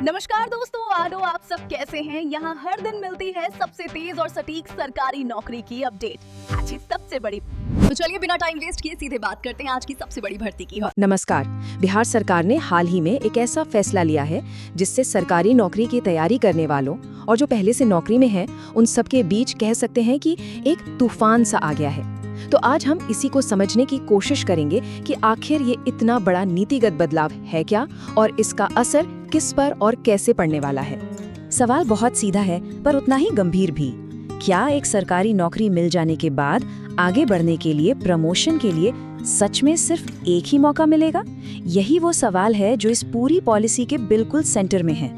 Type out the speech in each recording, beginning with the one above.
नमस्कार दोस्तों, आलो आप सब कैसे हैं। यहाँ हर दिन मिलती है सबसे तेज और सटीक सरकारी नौकरी की अपडेट। आज की सबसे बड़ी, तो चलिए बिना टाइम वेस्ट किए सीधे बात करते हैं आज की सबसे बड़ी भर्ती की। नमस्कार। बिहार सरकार ने हाल ही में एक ऐसा फैसला लिया है जिससे सरकारी नौकरी की तैयारी करने वालों और जो पहले से नौकरी में हैं उन सबके बीच कह सकते हैं कि एक तूफान सा आ गया है। तो आज हम इसी को समझने की कोशिश करेंगे कि आखिर ये इतना बड़ा नीतिगत बदलाव है क्या और इसका असर किस पर और कैसे पड़ने वाला है। सवाल बहुत सीधा है पर उतना ही गंभीर भी। क्या एक सरकारी नौकरी मिल जाने के बाद आगे बढ़ने के लिए, प्रमोशन के लिए सच में सिर्फ एक ही मौका मिलेगा? यही वो सवाल है जो इस पूरी पॉलिसी के बिल्कुल सेंटर में है।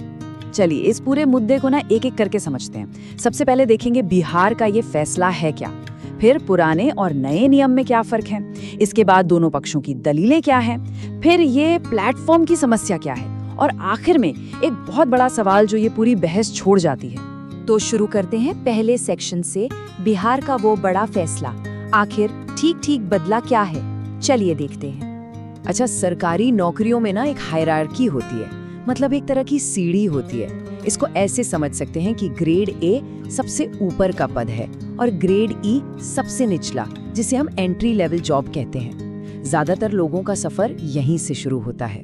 चलिए इस पूरे मुद्दे को ना एक एक करके समझते हैं। सबसे पहले देखेंगे बिहार का ये फैसला है क्या, फिर पुराने और नए नियम में क्या फर्क है, इसके बाद दोनों पक्षों की दलीलें क्या हैं, फिर ये प्लेटफॉर्म की समस्या क्या है और आखिर में एक बहुत बड़ा सवाल जो ये पूरी बहस छोड़ जाती है। तो शुरू करते हैं पहले सेक्शन से, बिहार का वो बड़ा फैसला आखिर ठीक ठीक बदला क्या है, चलिए देखते हैं। अच्छा, सरकारी नौकरियों में ना एक हायरार्की होती है, मतलब एक तरह की सीढ़ी होती है। इसको ऐसे समझ सकते हैं कि ग्रेड ए सबसे ऊपर का पद है और ग्रेड ई सबसे निचला, जिसे हम एंट्री लेवल जॉब कहते हैं। ज्यादातर लोगों का सफर यहीं से शुरू होता है।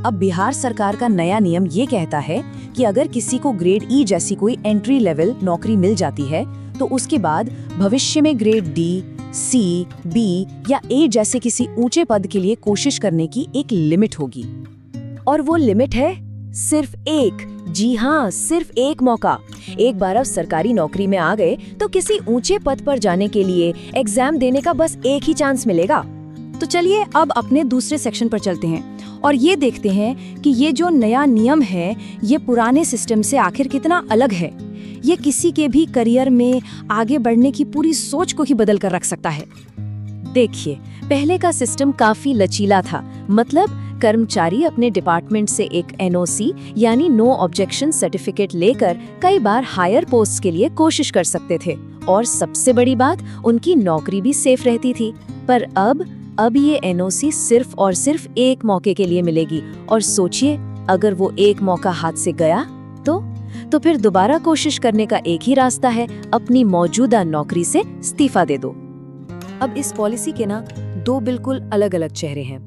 अब बिहार सरकार का नया नियम ये कहता है कि अगर किसी को ग्रेड ई जैसी कोई एंट्री लेवल नौकरी मिल जाती है तो उसके बाद भविष्य में ग्रेड डी, सी, बी या ए जैसे किसी ऊंचे पद के लिए कोशिश करने की एक लिमिट होगी। और वो लिमिट है सिर्फ एक। जी हाँ, सिर्फ एक मौका। एक बार अब सरकारी नौकरी में आ गए तो किसी ऊंचे पद पर जाने के लिए एग्जाम देने का बस एक ही चांस मिलेगा। तो चलिए अब अपने दूसरे सेक्शन पर चलते हैं और ये देखते हैं कि ये जो नया नियम है ये पुराने सिस्टम से आखिर कितना अलग है। ये किसी के भी करियर में आगे बढ़ने की पूरी सोच को ही बदल कर रख सकता है। देखिए, पहले का सिस्टम काफी लचीला था, मतलब कर्मचारी अपने डिपार्टमेंट से एक एनओसी यानी नो ऑब्जेक्शन सर्टिफिकेट लेकर कई बार हायर पोस्ट के लिए कोशिश कर सकते थे और सबसे बड़ी बात, उनकी नौकरी भी सेफ रहती थी। पर अब ये एनओसी सिर्फ और सिर्फ एक मौके के लिए मिलेगी और सोचिए, अगर वो एक मौका हाथ से गया तो फिर दोबारा कोशिश करने का एक ही रास्ता है, अपनी मौजूदा नौकरी से इस्तीफा दे दो। अब इस पॉलिसी के ना दो बिल्कुल अलग अलग चेहरे हैं।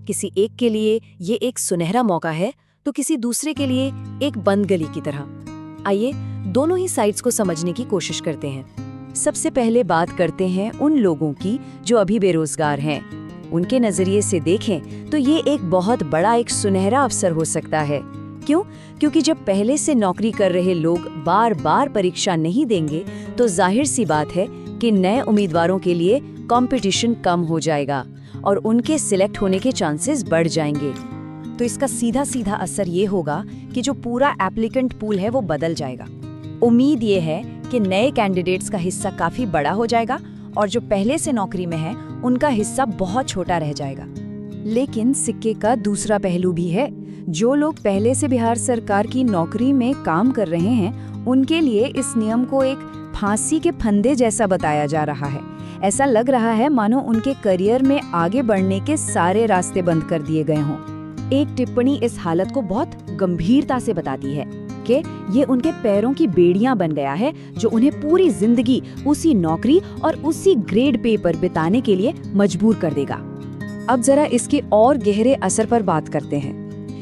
किसी एक के लिए ये एक सुनहरा मौका है तो किसी दूसरे के लिए एक बंद गली की तरह। आइए दोनों ही साइड्स को समझने की कोशिश करते हैं। सबसे पहले बात करते हैं उन लोगों की जो अभी बेरोजगार हैं। उनके नजरिए से देखें तो ये एक बहुत बड़ा एक सुनहरा अवसर हो सकता है। क्यों? क्योंकि जब पहले से नौकरी कर रहे लोग बार बार परीक्षा नहीं देंगे तो जाहिर सी बात है कि नए उम्मीदवारों के लिए कंपटीशन कम हो जाएगा और उनके सिलेक्ट होने के चांसेस बढ़ जाएंगे। तो इसका सीधा सीधा असर ये होगा कि जो पूरा एप्लीकेंट पूल है वो बदल जाएगा। उम्मीद ये है कि नए कैंडिडेट्स का हिस्सा काफी बड़ा हो जाएगा और जो पहले से नौकरी में है उनका हिस्सा बहुत छोटा रह जाएगा। लेकिन सिक्के का दूसरा पहलू भी है। जो लोग पहले से बिहार सरकार की नौकरी में काम कर रहे हैं उनके लिए इस नियम को एक फांसी के फंदे जैसा बताया जा रहा है। ऐसा लग रहा है मानो उनके करियर में आगे बढ़ने के सारे रास्ते बंद कर दिए गए हों। एक टिप्पणी इस हालत को बहुत गंभीरता से बताती है कि ये उनके पैरों की बेड़ियां बन गया है जो उन्हें पूरी जिंदगी उसी नौकरी और उसी ग्रेड पे पर बिताने के लिए मजबूर कर देगा। अब जरा इसके और गहरे असर पर बात करते हैं।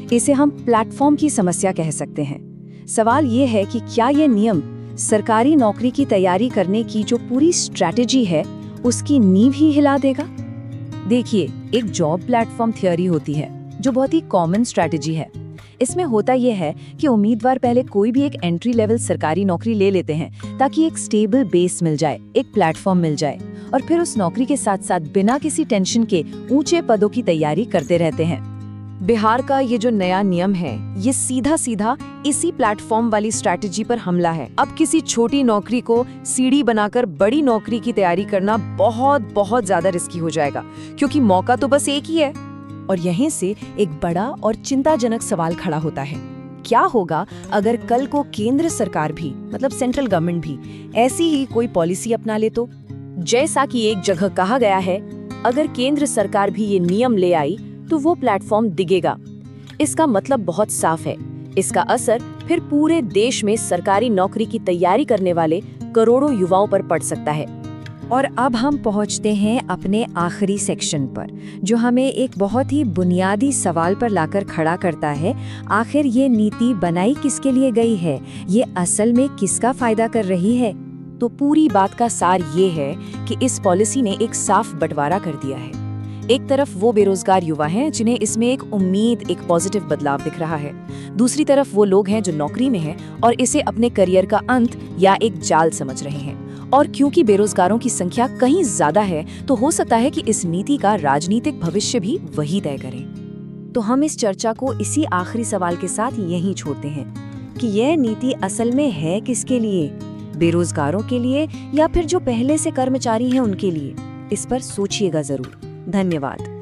इसे हम प्लेटफॉर्म की समस्या कह सकते हैं। सवाल ये है कि क्या ये नियम सरकारी नौकरी की तैयारी करने की जो पूरी स्ट्रैटेजी है उसकी नींव ही हिला देगा? देखिए, एक जॉब प्लेटफॉर्म थ्योरी होती है जो बहुत ही कॉमन स्ट्रैटेजी है। इसमें होता यह है कि उम्मीदवार पहले कोई भी एक एंट्री लेवल सरकारी नौकरी ले लेते हैं ताकि एक स्टेबल बेस मिल जाए, एक प्लेटफॉर्म मिल जाए और फिर उस नौकरी के साथ साथ बिना किसी टेंशन के ऊंचे पदों की तैयारी करते रहते हैं। बिहार का ये जो नया नियम है ये सीधा सीधा इसी प्लेटफॉर्म वाली स्ट्रैटेजी पर हमला है। अब किसी छोटी नौकरी को सीढ़ी बनाकर बड़ी नौकरी की तैयारी करना बहुत बहुत ज्यादा रिस्की हो जाएगा, क्योंकि मौका तो बस एक ही है। और यहीं से एक बड़ा और चिंताजनक सवाल खड़ा होता है, क्या होगा अगर कल को केंद्र सरकार भी, मतलब सेंट्रल गवर्नमेंट भी ऐसी ही कोई पॉलिसी अपना ले तो? जैसा कि एक जगह कहा गया है, अगर केंद्र सरकार भी ये नियम ले आई तो वो प्लेटफॉर्म दिगेगा। इसका मतलब बहुत साफ है इसका असर फिर पूरे देश में सरकारी नौकरी की तैयारी करने वाले करोड़ों युवाओं पर पड़ सकता है। और अब हम पहुंचते हैं अपने आखिरी सेक्शन पर, जो हमें एक बहुत ही बुनियादी सवाल पर लाकर खड़ा करता है। आखिर ये नीति बनाई किसके लिए गई है? ये असल में किसका फायदा कर रही है? तो पूरी बात का सार ये है कि इस पॉलिसी ने एक साफ बंटवारा कर दिया है। एक तरफ वो बेरोजगार युवा हैं जिन्हें इसमें एक उम्मीद, एक पॉजिटिव बदलाव दिख रहा है। दूसरी तरफ वो लोग हैं जो नौकरी में हैं और इसे अपने करियर का अंत या एक जाल समझ रहे हैं। और क्योंकि बेरोजगारों की संख्या कहीं ज्यादा है, तो हो सकता है कि इस नीति का राजनीतिक भविष्य भी वही तय करे। तो हम इस चर्चा को इसी आखिरी सवाल के साथ यहीं छोड़ते हैं कि यह नीति असल में है किसके लिए? बेरोजगारों के लिए या फिर जो पहले से कर्मचारी हैं उनके लिए? इस पर सोचिएगा जरूर। धन्यवाद।